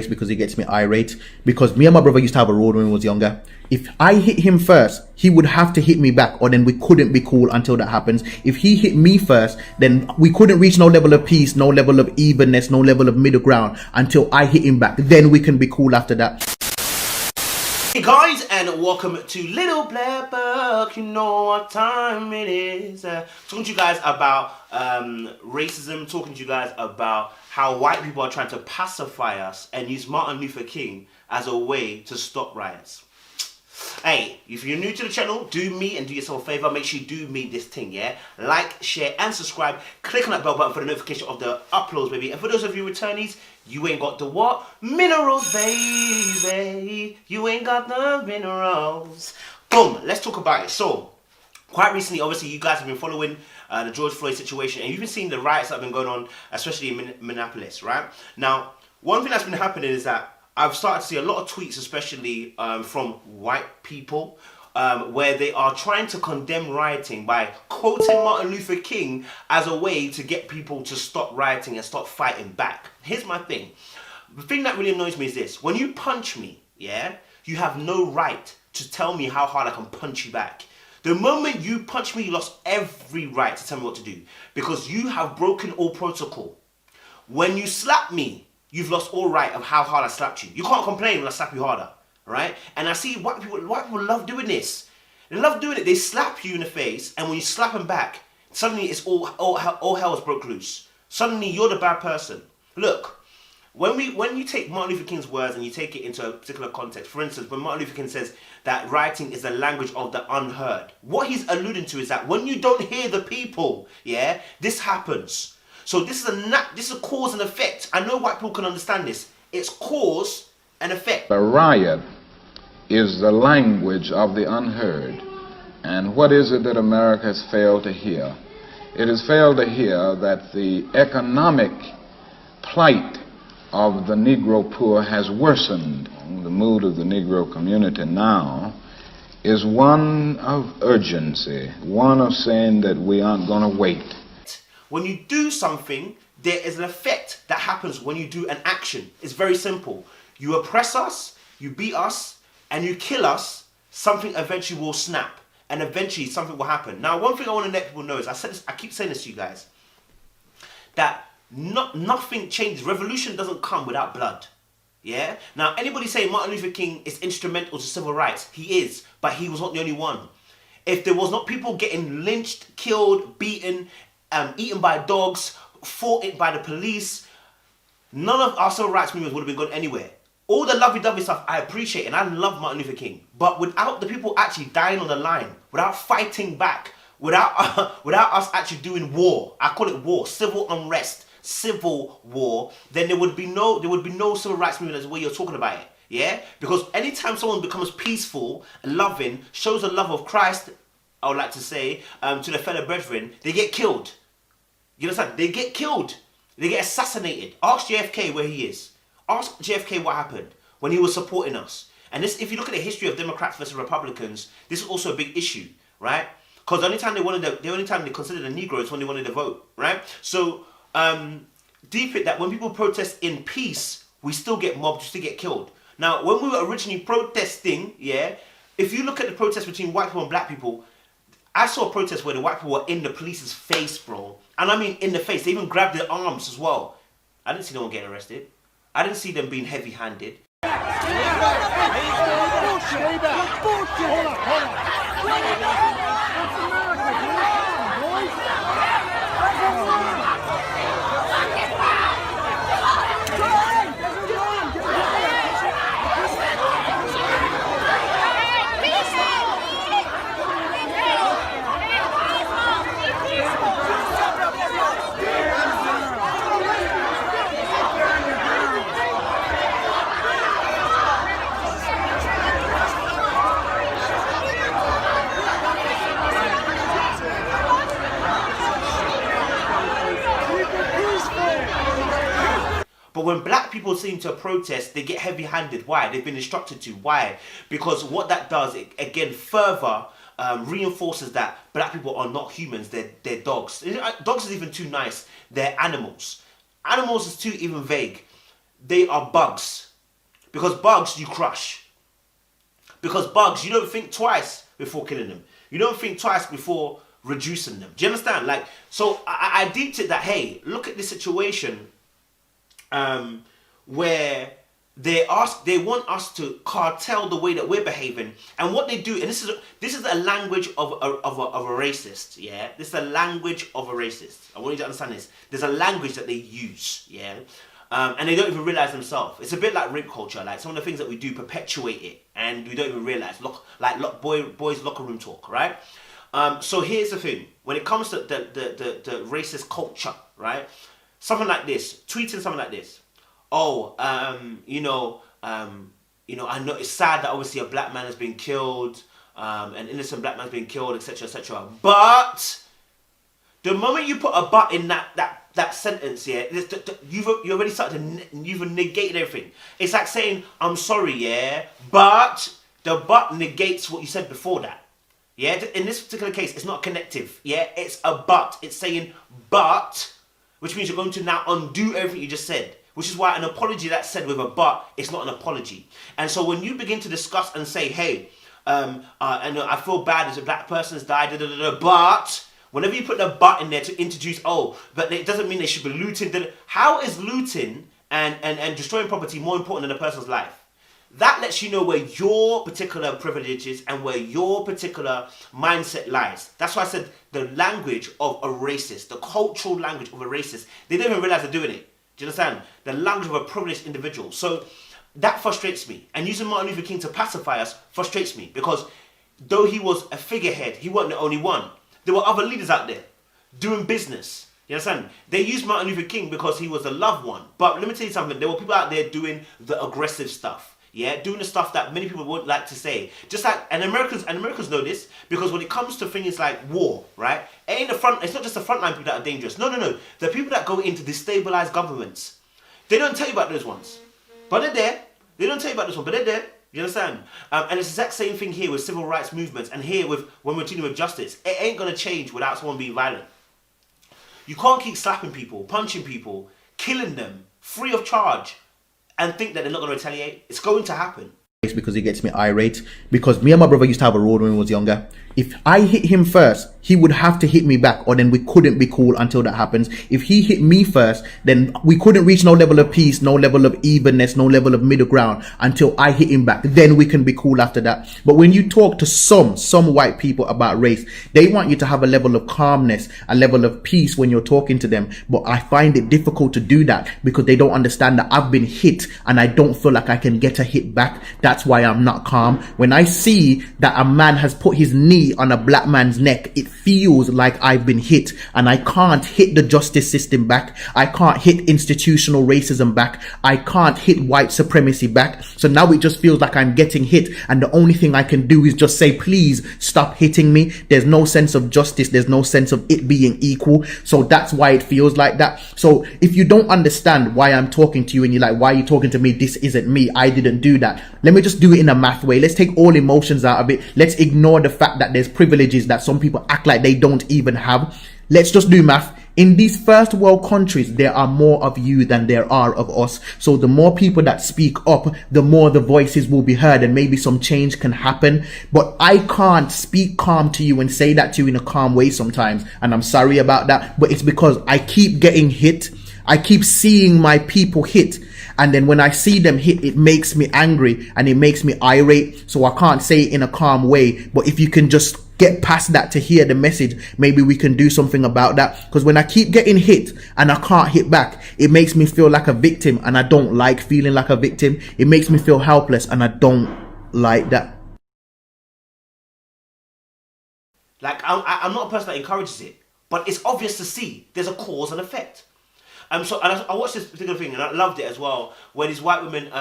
because he gets me irate. Because me and my brother used to have a road when we was younger. If I hit him first, he would have to hit me back, or then we couldn't be cool until that happens. If he hit me first, then we couldn't reach no level of peace, no level of evenness, no level of middle ground until I hit him back. Then we can be cool after that. Hey guys, and welcome to Little Black Book. You know what time it is. Talking to you guys about racism, talking to you guys about how white people are trying to pacify us and use Martin Luther King as a way to stop riots. Hey, if you're new to the channel, do me and do yourself a favor. Make sure you do me this thing, yeah? Like, share, and subscribe. Click on that bell button for the notification of the uploads, baby. And for those of you returnees, you ain't got the what? Minerals, baby. You ain't got the minerals. Boom, let's talk about it. So, quite recently, obviously, you guys have been following the George Floyd situation, and you've been seeing the riots that have been going on, especially in Minneapolis, right? Now, one thing that's been happening is that I've started to see a lot of tweets, especially from white people, where they are trying to condemn rioting by quoting Martin Luther King as a way to get people to stop rioting and stop fighting back. Here's my thing. The thing that really annoys me is this. When you punch me, yeah, you have no right to tell me how hard I can punch you back. The moment you punch me, you lost every right to tell me what to do, because you have broken all protocol. When you slap me, you've lost all right of how hard I slapped you. You can't complain when I slap you harder, right? And I see white people love doing this. They love doing it. They slap you in the face, and when you slap them back, suddenly it's all hell has broke loose. Suddenly you're the bad person. Look, when you take Martin Luther King's words and you take it into a particular context, for instance, when Martin Luther King says that rioting is the language of the unheard, what he's alluding to is that when you don't hear the people, yeah, this happens. So this is a cause and effect. I know white people can understand this. It's cause and effect. A riot is the language of the unheard. And what is it that America has failed to hear? It has failed to hear that the economic plight of the Negro poor has worsened. The mood of the Negro community now is one of urgency, one of saying that we aren't going to wait. When you do something, there is an effect that happens when you do an action. It's very simple. You oppress us, you beat us, and you kill us, something eventually will snap. And eventually something will happen. Now, one thing I want to let people know is, I keep saying this to you guys, that nothing changes. Revolution doesn't come without blood. Yeah? Now, anybody saying Martin Luther King is instrumental to civil rights, he is, but he was not the only one. If there was not people getting lynched, killed, beaten, eaten by dogs, fought by the police, none of our civil rights movements would have been gone anywhere. All the lovey-dovey stuff I appreciate, and I love Martin Luther King, but without the people actually dying on the line, without fighting back, without us actually doing war, I call it war, civil unrest, civil war, then there would be no civil rights movement as the way you're talking about it. Yeah? Because anytime someone becomes peaceful and loving, shows the love of Christ, I would like to say, to their fellow brethren, they get killed. You understand? They get killed. They get assassinated. Ask JFK where he is. Ask JFK what happened when he was supporting us. And this, if you look at the history of Democrats versus Republicans, this is also a big issue, right? Because the only time they considered the Negroes when they wanted to vote, right? So, deep it that when people protest in peace, we still get mobbed, we still get killed. Now, when we were originally protesting, yeah, if you look at the protest between white people and black people, I saw a protest where the white people were in the police's face, bro. And I mean in the face. They even grabbed their arms as well. I didn't see no one getting arrested. I didn't see them being heavy-handed. But when black people seem to protest, they get heavy-handed. Why? They've been instructed to. Why? Because what that does, it again further reinforces that black people are not humans, they're dogs. Dogs is even too nice, they're animals. Animals is too even vague. They are bugs. Because bugs, you crush. Because bugs, you don't think twice before killing them. You don't think twice before reducing them. Do you understand? Like, so I deeped it that, hey, look at this situation where they want us to cartel the way that we're behaving, and what they do, and this is a language of a racist, yeah. This is a language of a racist. I want you to understand this. There's a language that they use, yeah, and they don't even realize themselves. It's a bit like rape culture. Like some of the things that we do perpetuate it, and we don't even realize. Boys locker room talk, right? So here's the thing: when it comes to the racist culture, right? Something like this, tweeting something like this. Oh, I know it's sad that obviously a black man has been killed, an innocent black man's been killed, etc., etc. But the moment you put a but in that sentence, yeah, you've already started you've negated everything. It's like saying, I'm sorry, yeah, but the but negates what you said before that. Yeah, in this particular case, it's not connective. Yeah, it's a but. It's saying but, which means you're going to now undo everything you just said. Which is why an apology that's said with a but, it's not an apology. And so when you begin to discuss and say, hey, I feel bad as a black person's died, but whenever you put the but in there to introduce, but it doesn't mean they should be looting. How is looting and destroying property more important than a person's life? That lets you know where your particular privilege is and where your particular mindset lies. That's why I said the language of a racist, the cultural language of a racist, they don't even realize they're doing it. Do you understand? The language of a privileged individual. So that frustrates me. And using Martin Luther King to pacify us frustrates me. Because though he was a figurehead, he wasn't the only one. There were other leaders out there doing business. You understand? They used Martin Luther King because he was a loved one. But let me tell you something. There were people out there doing the aggressive stuff. Yeah, doing the stuff that many people wouldn't like to say. Just like, and Americans know this, because when it comes to things like war, right? It's not just the frontline people that are dangerous. No. The people that go in to destabilize governments. They don't tell you about those ones. But they're there. They don't tell you about this one, but they're there. You understand? And it's the exact same thing here with civil rights movements, and here when we're dealing with justice. It ain't going to change without someone being violent. You can't keep slapping people, punching people, killing them, free of charge, and think that they're not going to retaliate. It's going to happen. Because it gets me irate. Because me and my brother used to have a road when we was younger. If I hit him first, he would have to hit me back, or then we couldn't be cool until that happens. If he hit me first, then we couldn't reach no level of peace, no level of evenness, no level of middle ground until I hit him back. Then we can be cool after that. But when you talk to some white people about race, they want you to have a level of calmness, a level of peace when you're talking to them. But I find it difficult to do that because they don't understand that I've been hit and I don't feel like I can get a hit back. That's why I'm not calm. When I see that a man has put his knee on a black man's neck, it feels like I've been hit, and I can't hit the justice system back. I can't hit institutional racism back. I can't hit white supremacy back. So now it just feels like I'm getting hit, and the only thing I can do is just say, please stop hitting me. There's no sense of justice. There's no sense of it being equal. So that's why it feels like that. So if you don't understand why I'm talking to you and you're like, why are you talking to me? This isn't me. I didn't do that. Let me just do it in a math way. Let's take all emotions out of it. Let's ignore the fact that there's privileges that some people act like they don't even have. Let's just do math. In these first world countries, there are more of you than there are of us. So the more people that speak up, the more the voices will be heard, and maybe some change can happen. But I can't speak calm to you and say that to you in a calm way sometimes. And I'm sorry about that. But it's because I keep getting hit. I keep seeing my people hit. And then when I see them hit, it makes me angry and it makes me irate. So I can't say it in a calm way. But if you can just get past that to hear the message, maybe we can do something about that. Because when I keep getting hit and I can't hit back, it makes me feel like a victim, and I don't like feeling like a victim. It makes me feel helpless, and I don't like that. Like, I'm not a person that encourages it, but it's obvious to see there's a cause and effect. So I watched this particular thing and I loved it as well, where these white women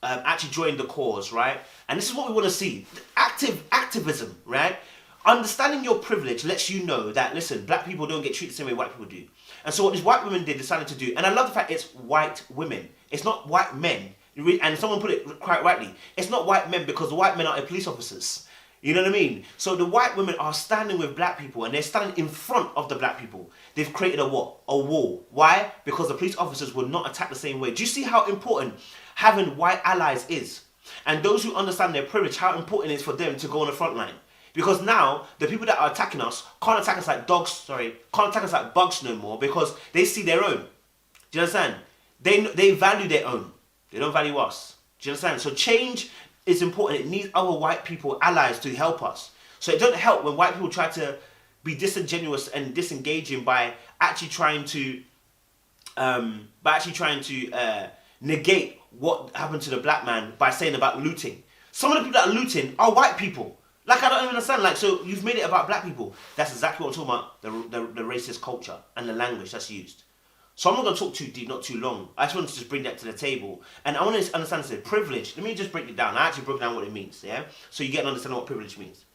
actually joined the cause, right? And this is what we want to see: activism, right? Understanding your privilege lets you know that, listen, black people don't get treated the same way white people do. And so what these white women decided to do, and I love the fact it's white women, it's not white men. And someone put it quite rightly, it's not white men because the white men are police officers. You know what I mean? So the white women are standing with black people, and they're standing in front of the black people. They've created a what? A wall. Why? Because the police officers will not attack the same way. Do you see how important having white allies is. And those who understand their privilege, how important it is for them to go on the front line. Because now, the people that are attacking us can't attack us like can't attack us like bugs no more because they see their own. Do you understand? They value their own. They don't value us. Do you understand? So change is important. It needs other white people, allies, to help us. So it doesn't help when white people try to be disingenuous and disengaging by actually trying to negate what happened to the black man by saying about looting. Some of the people that are looting are white people. Like, I don't even understand. Like, so you've made it about black people. That's exactly what I'm talking about, the racist culture and the language that's used. So I'm not going to talk too deep, not too long. I just want to just bring that to the table. And I want to understand this privilege. Let me just break it down. I actually broke down what it means, yeah? So you get an understanding of what privilege means.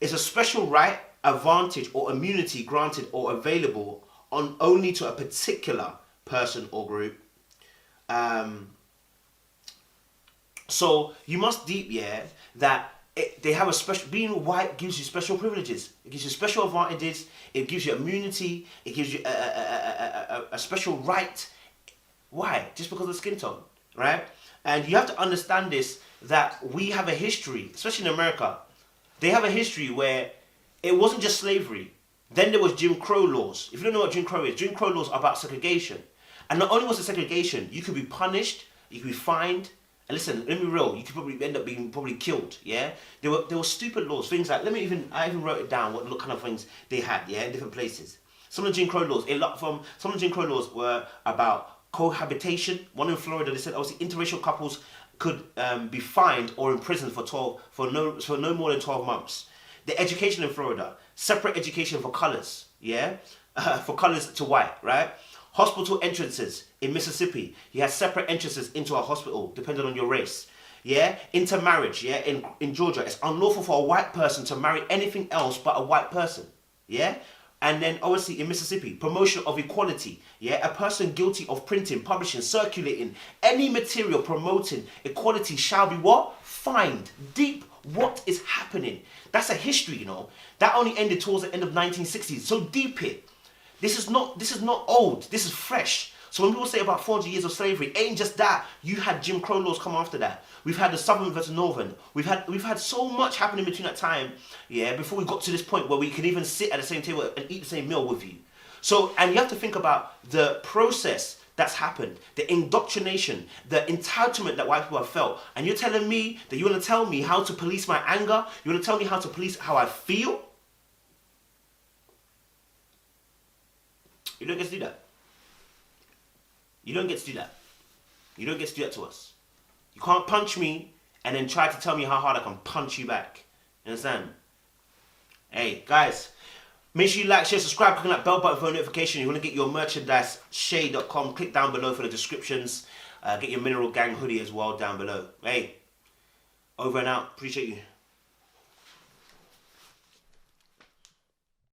It's a special right, advantage, or immunity granted or available only to a particular person or group. So you must deep, yeah, that they have a special, being white gives you special privileges. It gives you special advantages. It gives you immunity. It gives you a special right. Why? Just because of the skin tone, right? And you have to understand this, that we have a history, especially in America. They have a history where it wasn't just slavery. Then there was Jim Crow laws. If you don't know what Jim Crow is, Jim Crow laws are about segregation. And not only was it segregation, you could be punished, you could be fined. And listen, let me be real, you could probably end up being killed, yeah? There were stupid laws, things like, I even wrote it down, what kind of things they had, yeah, in different places. Some of the Jim Crow laws were about cohabitation. One in Florida, they said, obviously, interracial couples could be fined or imprisoned for no more than 12 months. The education in Florida, separate education for colors, yeah? For colors to white, right? Hospital entrances in Mississippi. You have separate entrances into a hospital, depending on your race. Yeah? Intermarriage, yeah? In Georgia, it's unlawful for a white person to marry anything else but a white person. Yeah? And then, obviously, in Mississippi, promotion of equality. Yeah? A person guilty of printing, publishing, circulating any material promoting equality shall be what? Fined. Deep. What is happening? That's a history, you know. That only ended towards the end of 1960s. So deep it. This is not old. This is fresh. So when people say about 400 years of slavery, it ain't just that. You had Jim Crow laws come after that. We've had the Southern versus Northern. We've had so much happening between that time, yeah, before we got to this point where we can even sit at the same table and eat the same meal with you. So, and you have to think about the process that's happened, the indoctrination, the entitlement that white people have felt. And you're telling me that you want to tell me how to police my anger? You want to tell me how to police how I feel? You don't get to do that. You don't get to do that. You don't get to do that to us. You can't punch me and then try to tell me how hard I can punch you back. You understand? Hey, guys, make sure you like, share, subscribe, click on that bell button for notification. You want to get your merchandise, shade.com. Click down below for the descriptions. Get your Mineral Gang hoodie as well down below. Hey, over and out. Appreciate you.